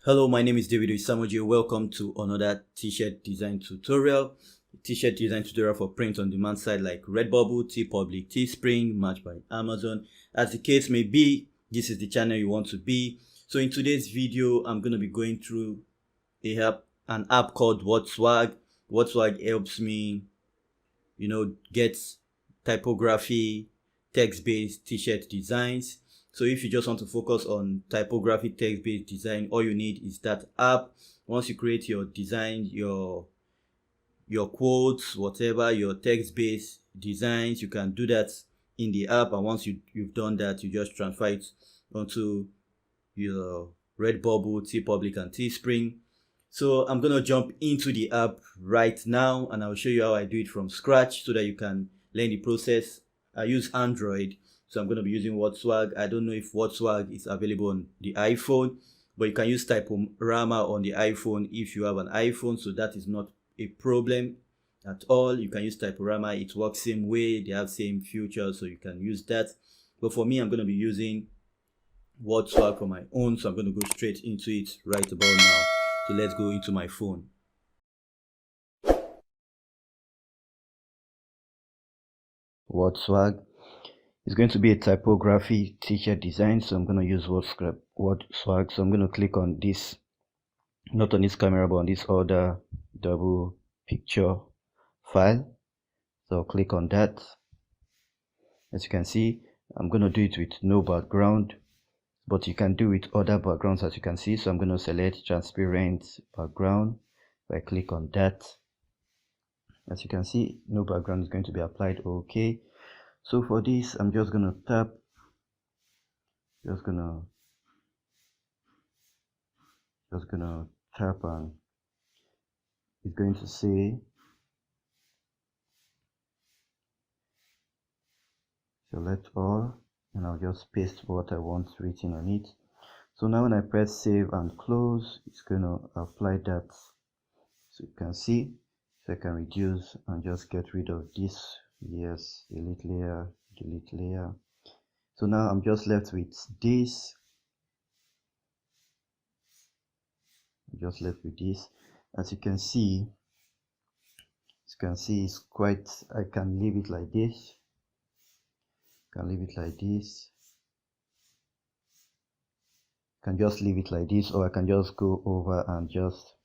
Hello, my name is David Isamoji. Welcome to another t-shirt design tutorial. T-shirt design tutorial for print on demand site like Redbubble, Teepublic, Teespring, Match by Amazon. As the case may be, this is the channel you want to be. So in today's video, I'm going to be going through an app called WhatSwag. WhatSwag helps me, get typography, text-based t-shirt designs. So if you just want to focus on typography, text-based design, all you need is that app. Once you create your design, your quotes, whatever, your text-based designs, you can do that in the app. And once you've done that, you just transfer it onto your Redbubble, Teepublic, and Teespring. So I'm gonna jump into the app right now, and I'll show you how I do it from scratch so that you can learn the process. I use Android, so I'm going to be using WhatSwag. I don't know if WhatSwag is available on the iPhone, but you can use Typorama on the iPhone if you have an iPhone, so that is not a problem at all. You can use Typorama. It works same way. They have same features, so you can use that. But for me, I'm going to be using WhatSwag for my own, so I'm going to go straight into it right about now. So let's go into my phone. WhatSwag is going to be a typography t-shirt design, so I'm going to use WhatSwag. So I'm going to click on this, not on this camera but on this other double picture file. So I'll click on that. As you can see, I'm going to do it with no background, but you can do with other backgrounds, as you can see. So I'm going to select transparent background. If I click on that, as you can see, no background is going to be applied. Okay, so for this, I'm just going to tap, and it's going to say select all, and I'll just paste what I want written on it. So now when I press save and close, it's going to apply that. So you can see, so I can reduce and just get rid of this. Yes, delete layer, delete layer. So now I'm just left with this. As you can see, it's quite, I can leave it like this. Can just leave it like this, or I can just go over and just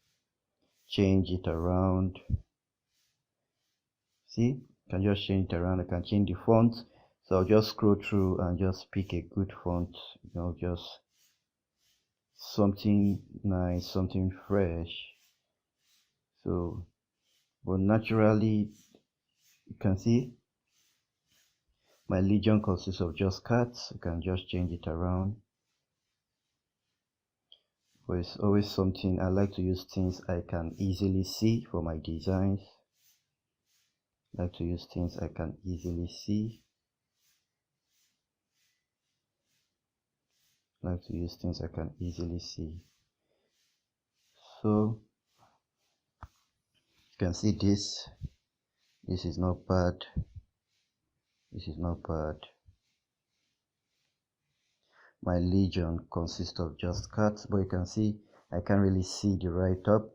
change it around. See, I can just change it around. I can change the font, so I'll just scroll through and just pick a good font, just something nice, something fresh. So, but naturally, you can see my Legion consists of just cats. I can just change it around. But it's always something, I like to use things I can easily see for my designs. I like to use things I can easily see. So you can see this is not bad. My Legion consists of just cats, but you can see I can't really see the write-up.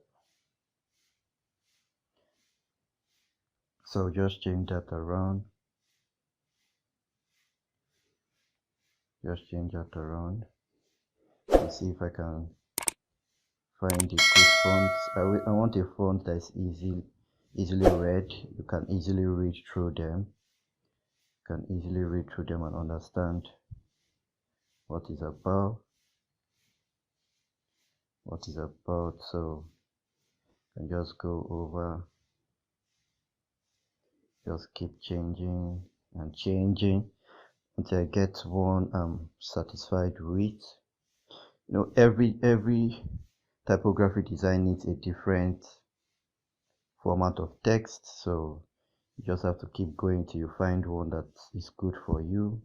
So just change that around. And see if I can find a good font. I want a font that is easily read. You can easily read through them. And understand what is about. So I can just go over, just keep changing until I get one I'm satisfied with. Every typography design needs a different format of text, so you just have to keep going till you find one that is good for you.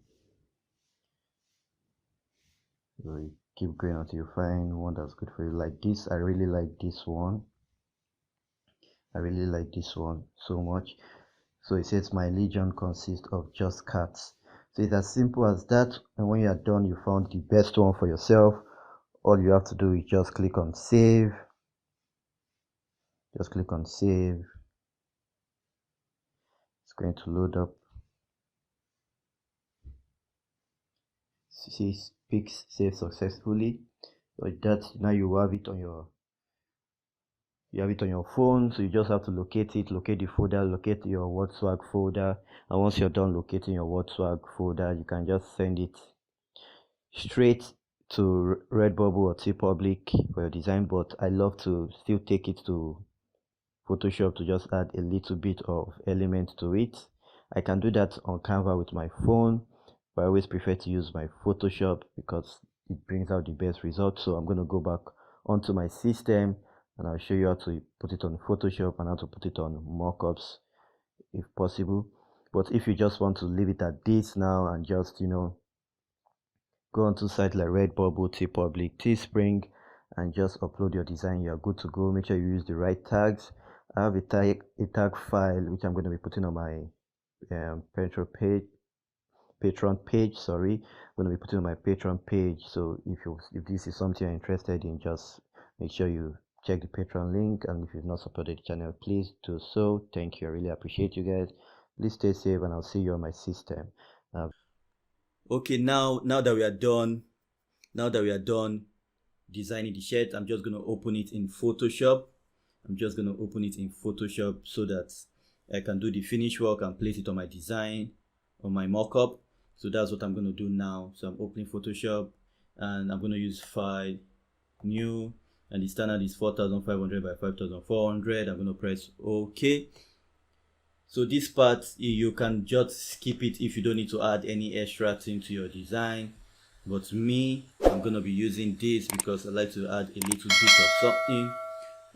So you keep going until you find one that's good for you. Like this, I really like this one. So much. So it says my Legion consists of just cats. So it's as simple as that, and when you are done, you found the best one for yourself. all you have to do is just click on save. Just click on save. It's going to load up. See, pics saved successfully. So that now you have it on your phone. So you just have to locate it, locate the folder, locate your WordSwag folder, and once you're done locating your WordSwag folder, you can just send it straight to Redbubble or Teepublic for your design. But I love to still take it to Photoshop to just add a little bit of element to it. I can do that on Canva with my phone, but I always prefer to use my Photoshop because it brings out the best results. So I'm going to go back onto my system and I'll show you how to put it on Photoshop and how to put it on mockups if possible. But if you just want to leave it at this now and just, go onto sites like Redbubble, Teepublic, Teespring, and just upload your design, you're good to go. Make sure you use the right tags. I have a tag file which I'm going to be putting on my Patreon page. Sorry, I'm going to be putting on my Patreon page. So if this is something you're interested in, just make sure you check the Patreon link. And if you've not supported the channel, please do so. Thank you. I really appreciate you guys. Please stay safe, and I'll see you on my system. Okay, now that we are done designing the shirt, I'm just going to open it in Photoshop. So that I can do the finish work and place it on my design, on my mockup. So that's what I'm going to do now. So I'm opening Photoshop and I'm going to use file, new, and the standard is 4500 by 5400. I'm going to press OK. So this part, you can just skip it if you don't need to add any extra thing to your design. But me, I'm going to be using this because I like to add a little bit of something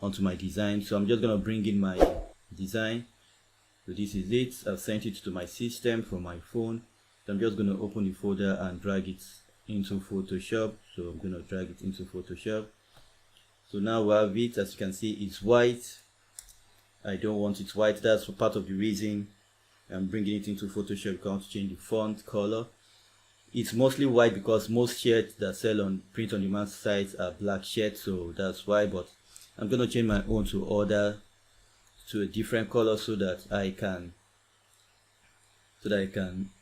onto my design. So I'm just going to bring in my design. So this is it. I've sent it to my system from my phone. So I'm just going to open the folder and drag it into Photoshop. So I'm going to drag it into Photoshop. So now we have it. As you can see, it's white. I don't want it white. That's part of the reason I'm bringing it into Photoshop. I want to change the font color. It's mostly white because most shirts that sell on print on demand sites are black shirts, so that's why. But I'm gonna change my own to a different color so that I can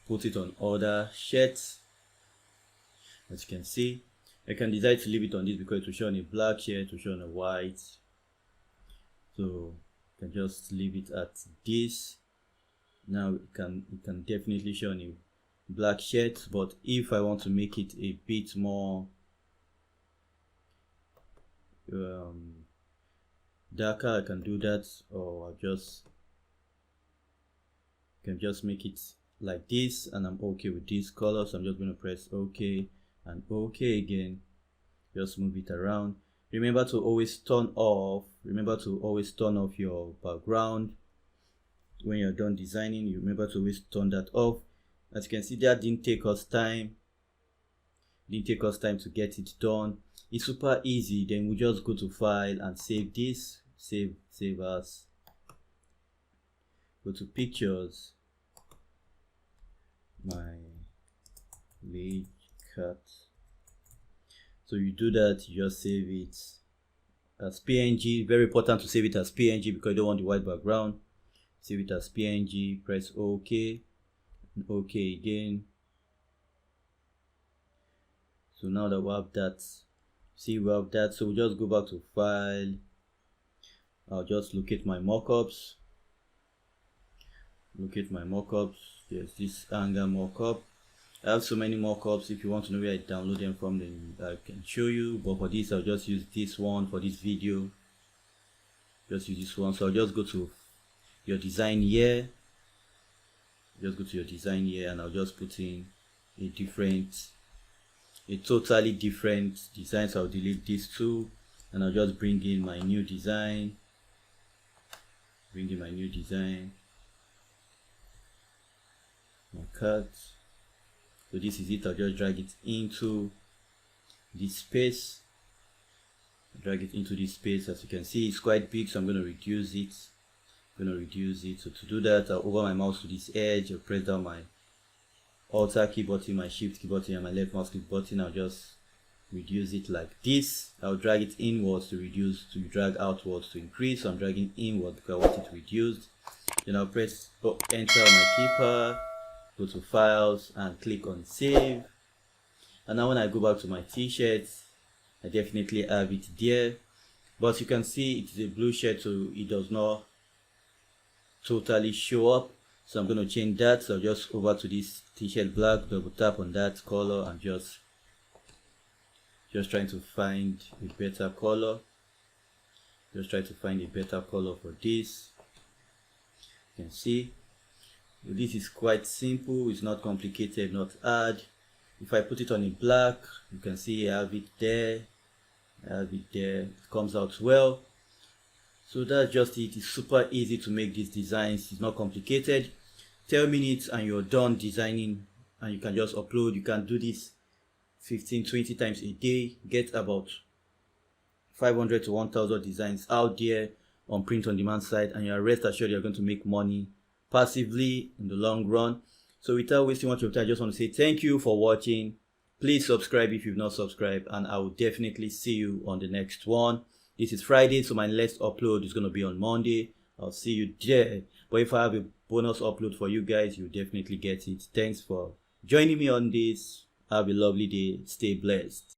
put it on other shirts. As you can see, I can decide to leave it on this because it will show on a black shirt, to show on a white. So I can just leave it at this. Now it can definitely show on a black shirt, but if I want to make it a bit more darker, I can do that, or I can just make it like this, and I'm okay with this color. So I'm just going to press OK and OK again. Just move it around. Remember to always turn off your background when you're done designing. You remember to always turn that off. As you can see, that didn't take us time to get it done. It's super easy. Then we just go to file and save this, save as, go to pictures, my lead cut. So you do that, you just save it as PNG. Very important to save it as PNG because you don't want the white background. Save it as PNG, press OK, and OK again. So now that we have that, so we just go back to file. I'll just locate my mockups. There's this hanger mockup. I have so many mockups. If you want to know where I download them from, then I can show you. But for this, I'll just use this one for this video. Just use this one. So I'll just go to your design here. And I'll just put in a totally different design. So I'll delete these two, and I'll just bring in my new design. My cut. So this is it. I'll just drag it into this space. As you can see, it's quite big, so I'm going to reduce it. So to do that, I'll over my mouse to this edge. I'll press down my Alt key button, my Shift key button, and my left mouse click button. I'll just reduce it like this. I'll drag it inwards to reduce, to drag outwards to increase. So I'm dragging inward because I want it reduced. Then I'll press enter on my keypad, go to files and click on save. And now when I go back to my t-shirt, I definitely have it there, but you can see it's a blue shirt, so it does not totally show up. So I'm going to change that. So just over to this t-shirt black, double tap on that color and just trying to find a better color. Just try to find a better color for this. You can see this is quite simple, it's not complicated, not hard. If I put it on a black, you can see I have it there, it comes out well. So that's just it. It's super easy to make these designs, it's not complicated. 10 minutes and you're done designing, and you can just upload. You can do this 15-20 times a day, get about 500 to 1000 designs out there on print on demand site, and you're rest assured you're going to make money passively in the long run. So without wasting much of time, I just want to say thank you for watching. Please subscribe if you've not subscribed, and I will definitely see you on the next one. This is Friday, so my next upload is going to be on Monday. I'll see you there. But if I have a bonus upload for you guys, you'll definitely get it. Thanks for joining me on this. Have a lovely day. Stay blessed.